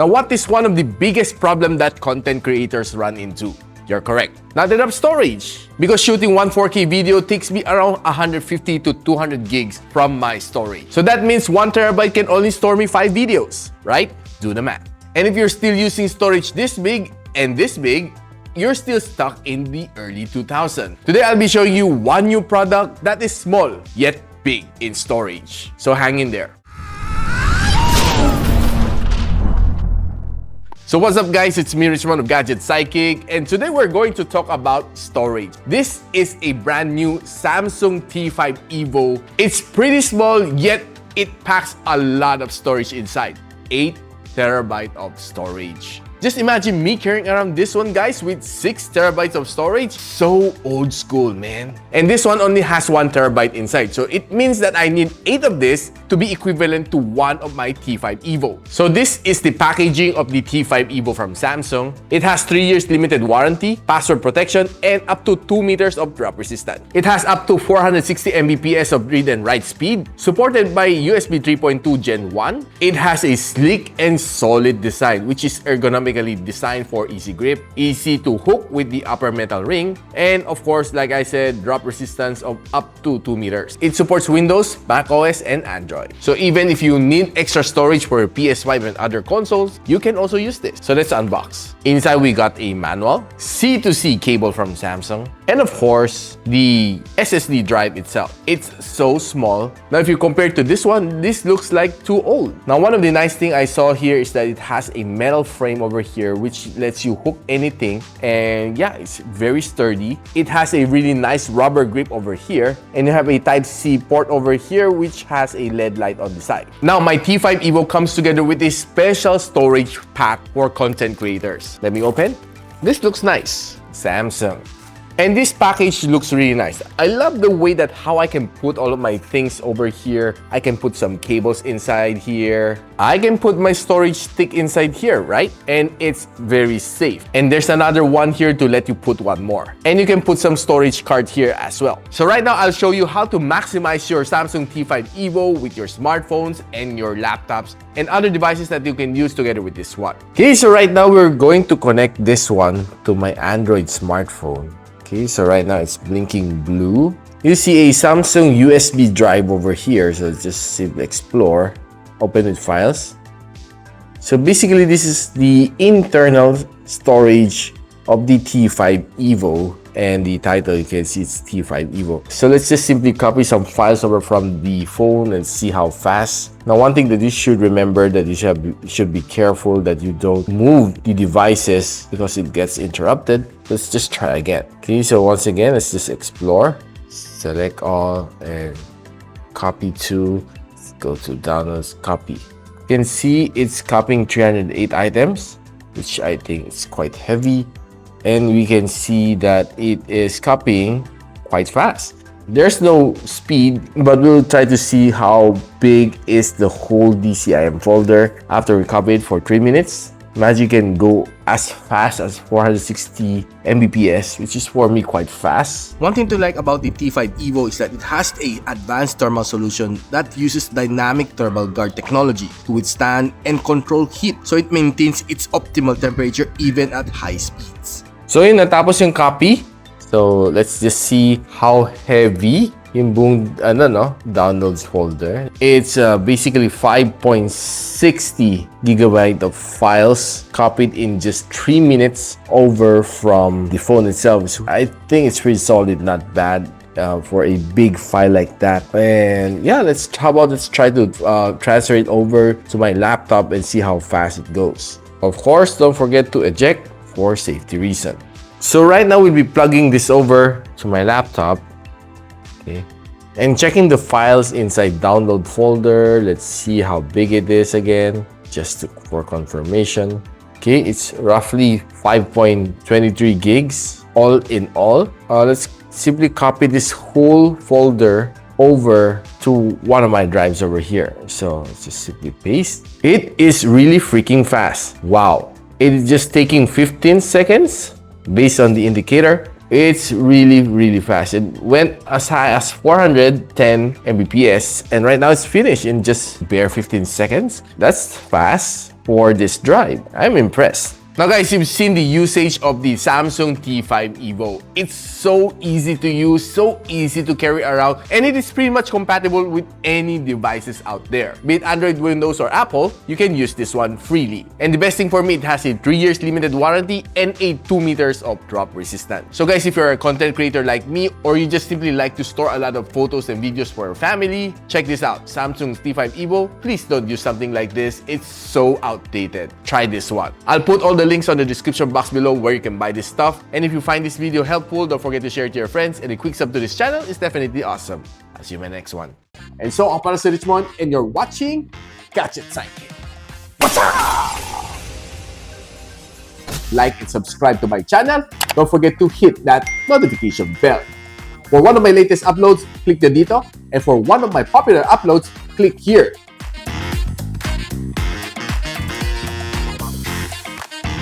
Now, what is one of the biggest problems that content creators run into? You're correct. Not enough storage. Because shooting one 4K video takes me around 150 to 200 gigs from my storage. So that means 1 terabyte can only store me 5 videos, right? Do the math. And if you're still using storage this big and this big, you're still stuck in the early 2000s. Today, I'll be showing you one new product that is small yet big in storage. So hang in there. So what's up guys, it's me Richmond of Gadget Sidekick, and today we're going to talk about storage. This is a brand new Samsung T5 Evo. It's pretty small, yet it packs a lot of storage inside. 8 terabyte of storage. Just imagine me carrying around this one, guys, with 6 terabytes of storage. So old school, man. And this one only has 1 terabyte inside. So it means that I need 8 of this to be equivalent to one of my T5 Evo. So this is the packaging of the T5 Evo from Samsung. It has 3 years limited warranty, password protection, and up to 2 meters of drop resistance. It has up to 460 Mbps of read and write speed, supported by USB 3.2 Gen 1. It has a sleek and solid design, which is ergonomic designed for easy grip, easy to hook with the upper metal ring, and of course, like I said, drop resistance of up to 2 meters. It supports Windows, macOS, and Android. So even if you need extra storage for your PS5 and other consoles, you can also use this. So let's unbox. Inside, we got a manual, C2C cable from Samsung, and of course, the SSD drive itself. It's so small. Now, if you compare it to this one, this looks like too old. Now, one of the nice things I saw here is that it has a metal frame over here, which lets you hook anything, and yeah, it's very sturdy. It has a really nice rubber grip over here, and you have a Type-C port over here, which has a LED light on the side. Now, my T5 Evo comes together with a special storage pack for content creators. Let me open. This looks nice. Samsung. And this package looks really nice. I love the way that how I can put all of my things over here. I can put some cables inside here. I can put my storage stick inside here, right? And it's very safe. And there's another one here to let you put one more. And you can put some storage card here as well. So right now, I'll show you how to maximize your Samsung T5 Evo with your smartphones and your laptops and other devices that you can use together with this one. Okay, so right now we're going to connect this one to my Android smartphone. Okay, so right now it's blinking blue. You see a Samsung USB drive over here. So just simply explore, open with files. So basically, this is the internal storage of the T5 Evo. And the title, you can see it's T5 Evo. So let's just simply copy some files over from the phone and see how fast. Now, one thing that you should remember that you should be careful that you don't move the devices because it gets interrupted. Let's just try again. Okay, so once again, let's just explore. Select all and copy to. Let's go to downloads, copy. You can see it's copying 308 items, which I think is quite heavy. And we can see that it is copying quite fast. There's no speed, but we'll try to see how big is the whole DCIM folder after we copy it for 3 minutes. Imagine you can go as fast as 460 Mbps, which is for me quite fast. One thing to like about the T5 Evo is that it has an advanced thermal solution that uses dynamic thermal guard technology to withstand and control heat, so it maintains its optimal temperature even at high speeds. So yun, natapos yung copy. So let's just see how heavy yung buong downloads folder. It's basically 5.60 gigabyte of files copied in just 3 minutes over from the phone itself. So I think it's pretty solid, not bad. For a big file like that. And yeah, let's try to transfer it over to my laptop and see how fast it goes. Of course, don't forget to eject for safety reason. So right now we'll be plugging this over to my laptop. Okay, and checking the files inside download folder. Let's see how big it is again, just for confirmation. Okay, it's roughly 5.23 gigs all in all. Let's simply copy this whole folder over to one of my drives over here. So let's just simply paste. It is really freaking fast. Wow. It is just taking 15 seconds based on the indicator. It's really fast. It went as high as 410 Mbps, and right now it's finished in just bare 15 seconds. That's fast. for this drive. I'm impressed. Now guys, you've seen the usage of the Samsung T5 Evo. It's so easy to use, so easy to carry around, and it is pretty much compatible with any devices out there. Be it Android, Windows, or Apple, you can use this one freely. And the best thing for me, it has a 3 years limited warranty and a 2 meters of drop resistance. So guys, if you're a content creator like me, or you just simply like to store a lot of photos and videos for your family, check this out. Samsung's T5 Evo. Please don't use something like this. It's so outdated. Try this one. I'll put all the links on the description box below where you can buy this stuff. And if you find this video helpful, don't forget to share it to your friends, and a quick sub to this channel is definitely awesome. I'll see you in my next one. And so, ako para si Richmond, and you're watching Gadget Sidekick. What's up? Like and subscribe to my channel. Don't forget to hit that notification bell. For one of my latest uploads, click the dito. And for one of my popular uploads, click here.